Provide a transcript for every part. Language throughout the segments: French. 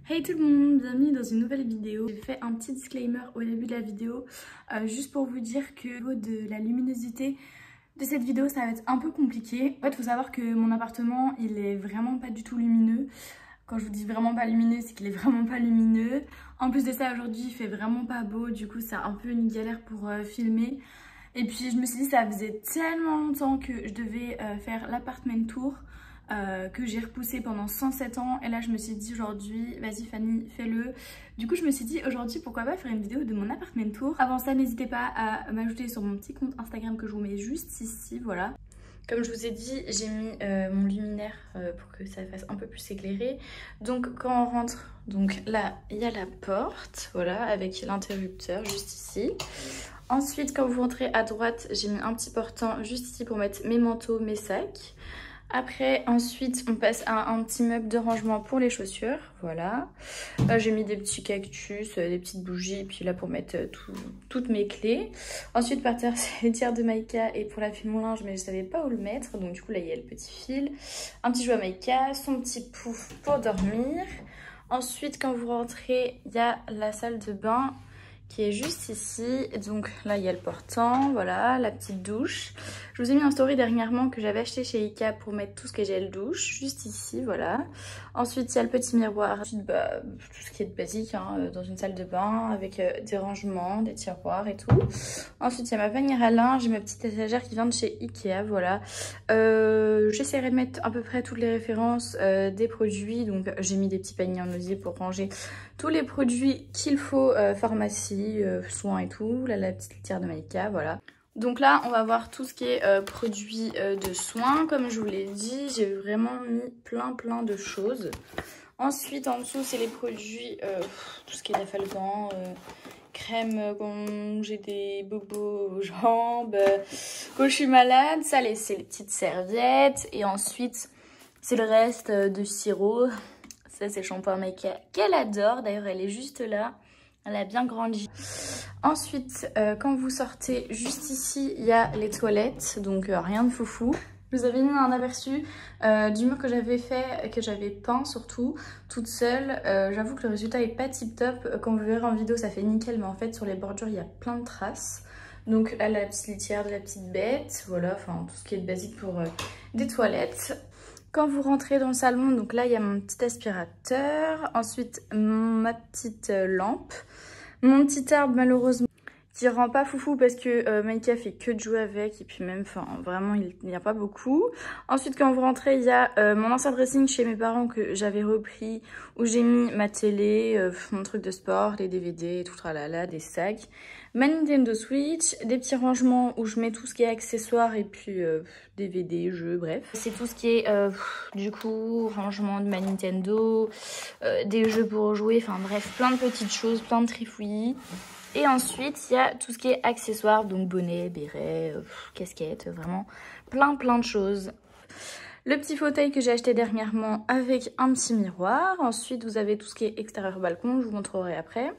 Hey tout le monde, bienvenue dans une nouvelle vidéo. J'ai fait un petit disclaimer au début de la vidéo juste pour vous dire que au niveau de la luminosité de cette vidéo ça va être un peu compliqué. En fait il faut savoir que mon appartement il est vraiment pas du tout lumineux. Quand je vous dis vraiment pas lumineux, c'est qu'il est vraiment pas lumineux. En plus de ça, aujourd'hui il fait vraiment pas beau, du coup c'est un peu une galère pour filmer. Et puis je me suis dit ça faisait tellement longtemps que je devais faire l'appartement tour. Que j'ai repoussé pendant 107 ans et là je me suis dit aujourd'hui vas-y Fanny fais-le. Du coup je me suis dit aujourd'hui pourquoi pas faire une vidéo de mon appartement tour. Avant ça n'hésitez pas à m'ajouter sur mon petit compte Instagram que je vous mets juste ici, voilà. Comme je vous ai dit, j'ai mis mon luminaire pour que ça fasse un peu plus éclairé. Donc quand on rentre, donc là il y a la porte, voilà, avec l'interrupteur juste ici. Ensuite quand vous rentrez à droite, j'ai mis un petit portant juste ici pour mettre mes manteaux, mes sacs. Après, ensuite, on passe à un petit meuble de rangement pour les chaussures, voilà. J'ai mis des petits cactus, des petites bougies, puis là pour mettre toutes mes clés. Ensuite, par terre, c'est les tiers de Maïka et pour la file mon linge, mais je savais pas où le mettre. Donc du coup, là, il y a le petit fil, un petit jouet à Maïka, son petit pouf pour dormir. Ensuite, quand vous rentrez, il y a la salle de bain qui est juste ici. Donc là il y a le portant, voilà, la petite douche. Je vous ai mis en story dernièrement que j'avais acheté chez Ikea pour mettre tout ce qui est gel douche, juste ici, voilà. Ensuite il y a le petit miroir, tout ce qui est de basique hein, dans une salle de bain avec des rangements, des tiroirs et tout. Ensuite il y a ma panière à linge et ma petite étagère qui vient de chez Ikea, voilà. J'essaierai de mettre à peu près toutes les références des produits, donc j'ai mis des petits paniers en osier pour ranger tous les produits qu'il faut, pharmacie, soins et tout. Là, la petite litière de Maïka, voilà. Donc là, on va voir tout ce qui est produits de soins. Comme je vous l'ai dit, j'ai vraiment mis plein de choses. Ensuite, en dessous, c'est les produits, tout ce qui est d'afalgan, crème quand j'ai des bobos aux jambes, quand je suis malade. Ça, c'est les petites serviettes. Et ensuite, c'est le reste de sirop. Ça, c'est le shampoing Maïka qu'elle adore. D'ailleurs, elle est juste là. Elle a bien grandi. Ensuite, quand vous sortez, juste ici, il y a les toilettes. Donc, rien de foufou. Je vous avais mis un aperçu du mur que j'avais fait, que j'avais peint surtout, toute seule. J'avoue que le résultat est pas tip top. Quand vous verrez en vidéo, ça fait nickel. Mais en fait, sur les bordures, il y a plein de traces. Donc là, la petite litière de la petite bête. Voilà, enfin, tout ce qui est de basique pour des toilettes. Quand vous rentrez dans le salon, donc là il y a mon petit aspirateur, ensuite ma petite lampe, mon petit arbre malheureusement qui rend pas foufou parce que Maïka fait que de jouer avec et puis même, enfin vraiment il n'y a pas beaucoup. Ensuite quand vous rentrez il y a mon ancien dressing chez mes parents que j'avais repris où j'ai mis ma télé, mon truc de sport, les DVD, tout tralala, des sacs, ma Nintendo Switch, des petits rangements où je mets tout ce qui est accessoires et puis DVD, jeux, bref. C'est tout ce qui est du coup rangement de ma Nintendo, des jeux pour jouer, enfin bref, plein de petites choses, plein de trifouillis. Et ensuite, il y a tout ce qui est accessoires, donc bonnet, béret, casquette, vraiment plein de choses. Le petit fauteuil que j'ai acheté dernièrement avec un petit miroir. Ensuite, vous avez tout ce qui est extérieur balcon, je vous montrerai après.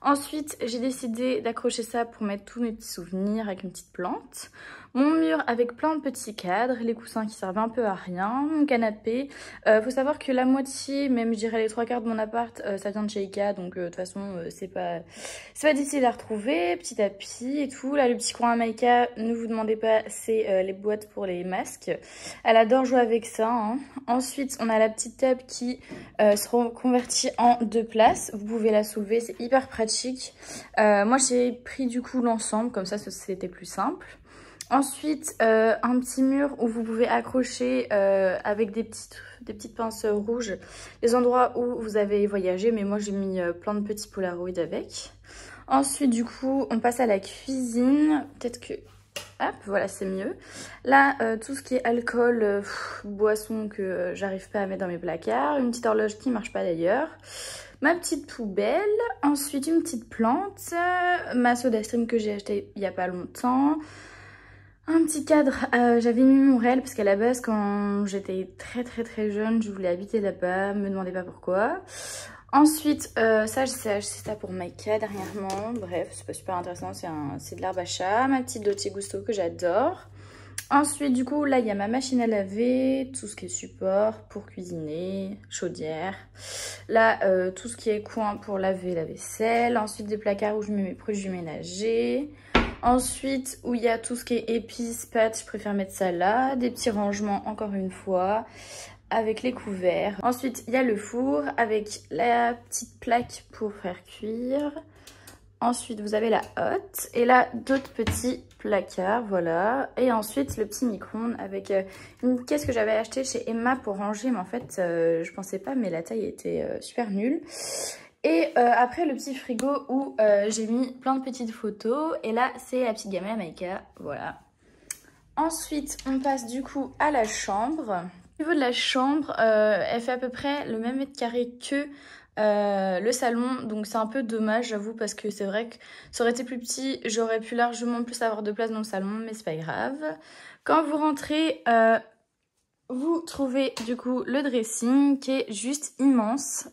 Ensuite, j'ai décidé d'accrocher ça pour mettre tous mes petits souvenirs avec une petite plante. Mon mur avec plein de petits cadres, les coussins qui servent un peu à rien, mon canapé. Faut savoir que la moitié, même je dirais les 3/4 de mon appart, ça vient de chez Ikea. Donc de toute façon, c'est pas difficile à retrouver. Petit tapis et tout. Là, le petit coin à Maïka, ne vous demandez pas, c'est les boîtes pour les masques. Elle adore jouer avec ça. Hein. Ensuite, on a la petite table qui se reconvertit en 2 places. Vous pouvez la soulever, c'est hyper pratique. Moi, j'ai pris du coup l'ensemble, comme ça c'était plus simple. Ensuite, un petit mur où vous pouvez accrocher avec des petites pinces rouges les endroits où vous avez voyagé. Mais moi, j'ai mis plein de petits polaroids avec. Ensuite, du coup, on passe à la cuisine. Peut-être que... Hop, voilà, c'est mieux. Là, tout ce qui est alcool, boisson que j'arrive pas à mettre dans mes placards. Une petite horloge qui marche pas d'ailleurs. Ma petite poubelle. Ensuite, une petite plante. Ma soda stream que j'ai acheté il y a pas longtemps. Un petit cadre, j'avais mis mon réel parce qu'à la base quand j'étais très jeune, je voulais habiter là-bas, me demandez pas pourquoi. Ensuite, ça j'ai acheté ça pour Maïka dernièrement, bref c'est pas super intéressant, c'est de l'herbe à chat, ma petite Dolce Gusto que j'adore. Ensuite, du coup, là, il y a ma machine à laver, tout ce qui est support pour cuisiner, chaudière. Là, tout ce qui est coin pour laver la vaisselle. Ensuite, des placards où je mets mes produits ménagers. Ensuite, où il y a tout ce qui est épices, pâtes, je préfère mettre ça là. Des petits rangements, encore une fois, avec les couverts. Ensuite, il y a le four avec la petite plaque pour faire cuire. Ensuite, vous avez la hotte et là, d'autres petits placards, voilà. Et ensuite, le petit micro-ondes avec une caisse que j'avais achetée chez Emma pour ranger. Mais en fait, je pensais pas, mais la taille était super nulle. Et après, le petit frigo où j'ai mis plein de petites photos. Et là, c'est la petite gamelle Maïka, voilà. Ensuite, on passe du coup à la chambre. Au niveau de la chambre, elle fait à peu près le même mètre carré que le salon, donc c'est un peu dommage, j'avoue, parce que c'est vrai que ça aurait été plus petit, j'aurais pu largement plus avoir de place dans le salon, mais c'est pas grave. Quand vous rentrez, vous trouvez du coup le dressing qui est juste immense.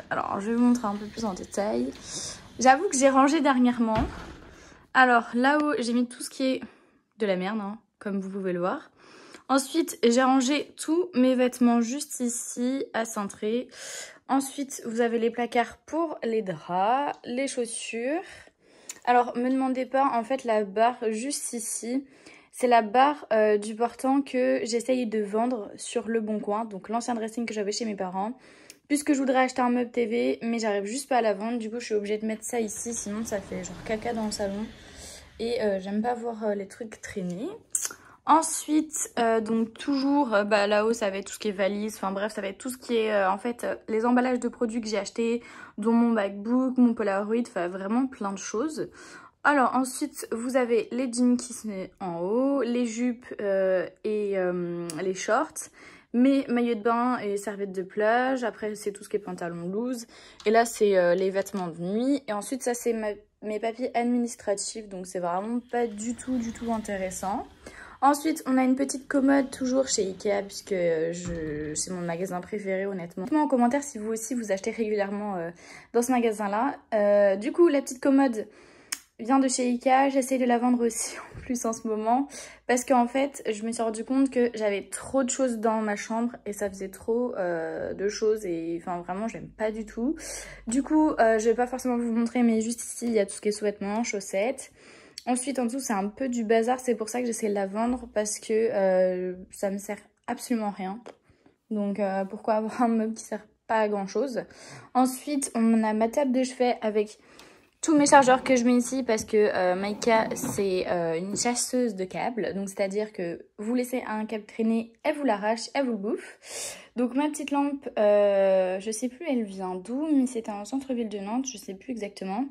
Alors je vais vous montrer un peu plus en détail. J'avoue que j'ai rangé dernièrement. Alors là-haut, j'ai mis tout ce qui est de la merde, hein, comme vous pouvez le voir. Ensuite, j'ai rangé tous mes vêtements juste ici, à cintré. Ensuite, vous avez les placards pour les draps, les chaussures. Alors, me demandez pas, en fait, la barre juste ici, c'est la barre du portant que j'essaye de vendre sur Le Bon Coin. Donc, l'ancien dressing que j'avais chez mes parents. Puisque je voudrais acheter un meuble TV, mais j'arrive juste pas à la vendre. Du coup, je suis obligée de mettre ça ici, sinon ça fait genre caca dans le salon. Et j'aime pas voir les trucs traîner. Ensuite, donc toujours là-haut, ça va être tout ce qui est valise, enfin bref, ça va être tout ce qui est en fait les emballages de produits que j'ai achetés, dont mon MacBook, mon Polaroid, enfin vraiment plein de choses. Alors ensuite, vous avez les jeans qui se mettent en haut, les jupes et les shorts, mes maillots de bain et serviettes de plage. Après, c'est tout ce qui est pantalon loose. Et là, c'est les vêtements de nuit. Et ensuite, ça, c'est mes papiers administratifs, donc c'est vraiment pas du tout intéressant. Ensuite, on a une petite commode toujours chez Ikea puisque c'est mon magasin préféré honnêtement. Dites-moi en commentaire si vous aussi vous achetez régulièrement dans ce magasin-là. Du coup, la petite commode vient de chez Ikea. J'essaie de la vendre aussi en plus en ce moment parce qu'en fait, je me suis rendu compte que j'avais trop de choses dans ma chambre et ça faisait trop de choses et enfin vraiment, j'aime pas du tout. Du coup, je vais pas forcément vous montrer mais juste ici, il y a tout ce qui est sous-vêtements, chaussettes. Ensuite, en dessous, c'est un peu du bazar. C'est pour ça que j'essaie de la vendre parce que ça me sert absolument rien. Donc, pourquoi avoir un meuble qui sert pas à grand chose? Ensuite, on a ma table de chevet avec tous mes chargeurs que je mets ici parce que Maïka, c'est une chasseuse de câbles. Donc, c'est-à-dire que vous laissez un câble traîner, elle vous l'arrache, elle vous le bouffe. Donc, ma petite lampe, je sais plus elle vient d'où, mais c'était en centre-ville de Nantes, je sais plus exactement.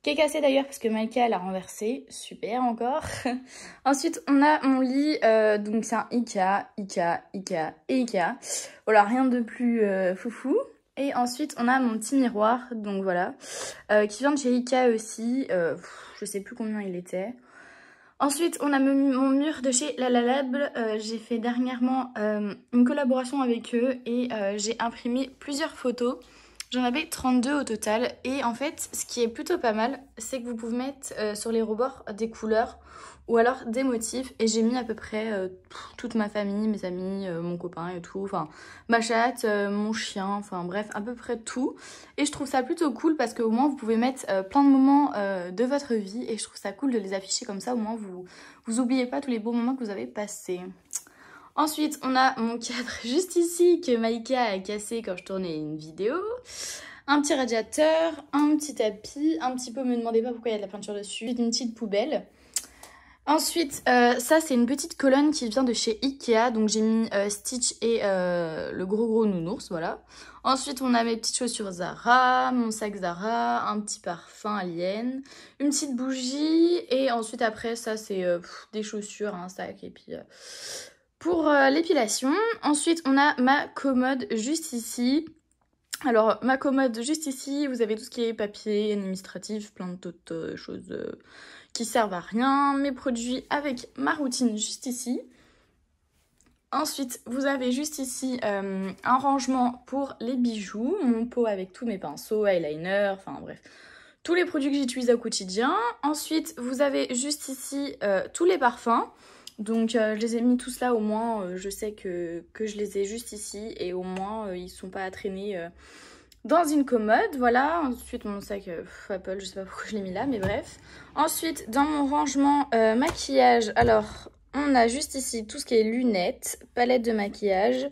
Qui est cassé d'ailleurs parce que Maïka l'a renversé. Super encore. Ensuite, on a mon lit. Donc, c'est un Ikea et Ikea. Voilà, rien de plus foufou. Et ensuite, on a mon petit miroir. Donc, voilà. Qui vient de chez Ikea aussi. Je sais plus combien il était. Ensuite, on a mon mur de chez Lalalab. J'ai fait dernièrement une collaboration avec eux et j'ai imprimé plusieurs photos. J'en avais 32 au total et en fait ce qui est plutôt pas mal c'est que vous pouvez mettre sur les rebords des couleurs ou alors des motifs et j'ai mis à peu près toute ma famille, mes amis, mon copain et tout, enfin ma chatte, mon chien, enfin bref à peu près tout et je trouve ça plutôt cool parce qu'au moins vous pouvez mettre plein de moments de votre vie et je trouve ça cool de les afficher comme ça, au moins vous oubliez pas tous les beaux moments que vous avez passés. Ensuite, on a mon cadre juste ici que Maïka a cassé quand je tournais une vidéo. Un petit radiateur, un petit tapis, un petit pot, me demandez pas pourquoi il y a de la peinture dessus, une petite poubelle. Ensuite, ça c'est une petite colonne qui vient de chez Ikea, donc j'ai mis Stitch et le gros nounours, voilà. Ensuite, on a mes petites chaussures Zara, mon sac Zara, un petit parfum Alien, une petite bougie et ensuite après ça c'est des chaussures, un sac et puis... Pour l'épilation, ensuite on a ma commode juste ici. Alors ma commode juste ici, vous avez tout ce qui est papier administratif, plein d'autres choses qui servent à rien. Mes produits avec ma routine juste ici. Ensuite vous avez juste ici un rangement pour les bijoux, mon pot avec tous mes pinceaux, eyeliner, enfin bref. Tous les produits que j'utilise au quotidien. Ensuite vous avez juste ici tous les parfums. Donc je les ai mis tous là, au moins je sais que je les ai juste ici et au moins ils sont pas à traîner dans une commode. Voilà, ensuite mon sac Apple, je sais pas pourquoi je l'ai mis là, mais bref. Ensuite dans mon rangement maquillage, alors on a juste ici tout ce qui est lunettes, palette de maquillage,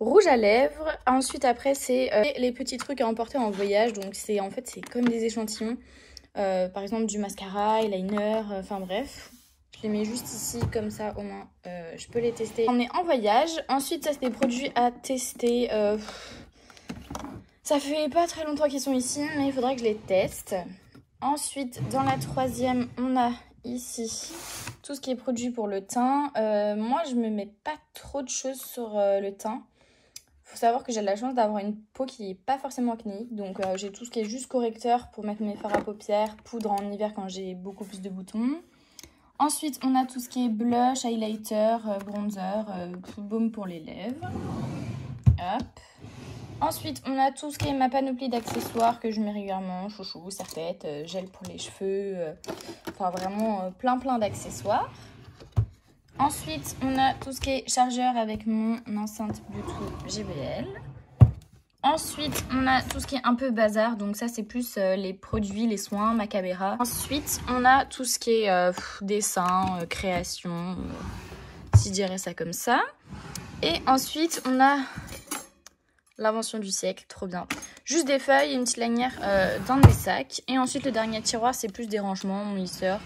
rouge à lèvres. Ensuite après c'est les petits trucs à emporter en voyage, donc c'est en fait c'est comme des échantillons. Par exemple du mascara, eyeliner, enfin bref. Je les mets juste ici, comme ça au moins je peux les tester. On est en voyage. Ensuite, ça c'est des produits à tester. Ça fait pas très longtemps qu'ils sont ici, mais il faudrait que je les teste. Ensuite, dans la troisième, on a ici tout ce qui est produit pour le teint. Moi, je me mets pas trop de choses sur le teint. Faut savoir que j'ai de la chance d'avoir une peau qui n'est pas forcément acnéique. Donc j'ai tout ce qui est juste correcteur pour mettre mes fards à paupières, poudre en hiver quand j'ai beaucoup plus de boutons. Ensuite, on a tout ce qui est blush, highlighter, bronzer, baume pour les lèvres. Hop. Ensuite, on a tout ce qui est ma panoplie d'accessoires que je mets régulièrement. Chouchou, serre-tête, gel pour les cheveux. Enfin, vraiment plein d'accessoires. Ensuite, on a tout ce qui est chargeur avec mon enceinte Bluetooth JBL. Ensuite, on a tout ce qui est un peu bazar. Donc ça, c'est plus les produits, les soins, ma caméra. Ensuite, on a tout ce qui est dessin, création, si je dirais ça comme ça. Et ensuite, on a l'invention du siècle, trop bien. Juste des feuilles et une petite lanière dans mes sacs. Et ensuite, le dernier tiroir, c'est plus des rangements, mon lisseur,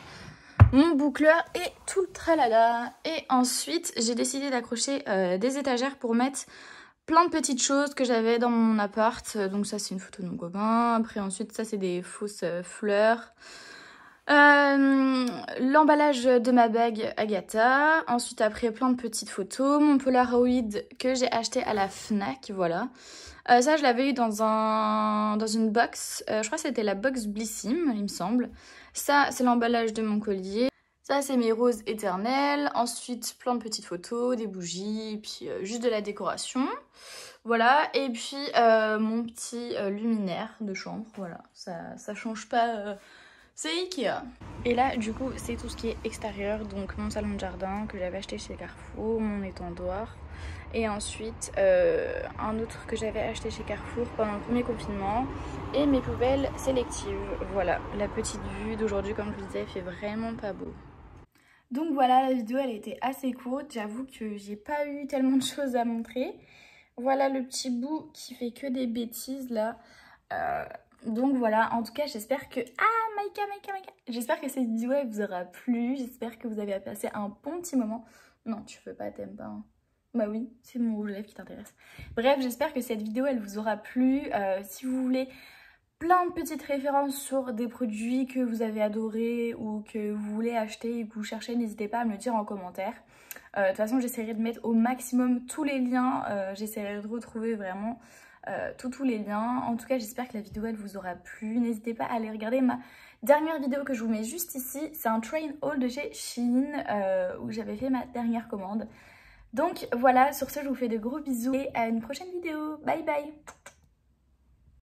mon boucleur et tout le tralala. Et ensuite, j'ai décidé d'accrocher des étagères pour mettre plein de petites choses que j'avais dans mon appart. Donc ça, c'est une photo de mon copain. Après, ensuite, ça, c'est des fausses fleurs. L'emballage de ma bague Agatha. Ensuite, après, plein de petites photos. Mon Polaroid que j'ai acheté à la Fnac, voilà. Ça, je l'avais eu dans une box. Je crois que c'était la box Blissim, il me semble. Ça, c'est l'emballage de mon collier. Ça, c'est mes roses éternelles. Ensuite, plein de petites photos, des bougies, puis juste de la décoration. Voilà. Et puis, mon petit luminaire de chambre. Voilà. Ça change pas. C'est Ikea. Et là, du coup, c'est tout ce qui est extérieur. Donc, mon salon de jardin que j'avais acheté chez Carrefour, mon étendoir. Et ensuite, un autre que j'avais acheté chez Carrefour pendant le premier confinement. Et mes poubelles sélectives. Voilà, la petite vue d'aujourd'hui, comme je vous disais, fait vraiment pas beau. Donc voilà, la vidéo, elle était assez courte. J'avoue que j'ai pas eu tellement de choses à montrer. Voilà le petit bout qui fait que des bêtises, là. Donc voilà, en tout cas, j'espère que... Ah, Maïka. J'espère que cette vidéo, elle vous aura plu. J'espère que vous avez passé un bon petit moment. Non, tu veux pas, t'aimes pas, hein. Bah oui, c'est mon rouge à lèvres qui t'intéresse. Bref, j'espère que cette vidéo, elle vous aura plu. Si vous voulez plein de petites références sur des produits que vous avez adorés ou que vous voulez acheter et que vous cherchez, n'hésitez pas à me le dire en commentaire. De toute façon, j'essaierai de mettre au maximum tous les liens. J'essaierai de retrouver vraiment tous les liens. En tout cas, j'espère que la vidéo, elle vous aura plu. N'hésitez pas à aller regarder ma dernière vidéo que je vous mets juste ici. C'est un train haul de chez Shein où j'avais fait ma dernière commande. Donc voilà, sur ce, je vous fais de gros bisous et à une prochaine vidéo. Bye bye!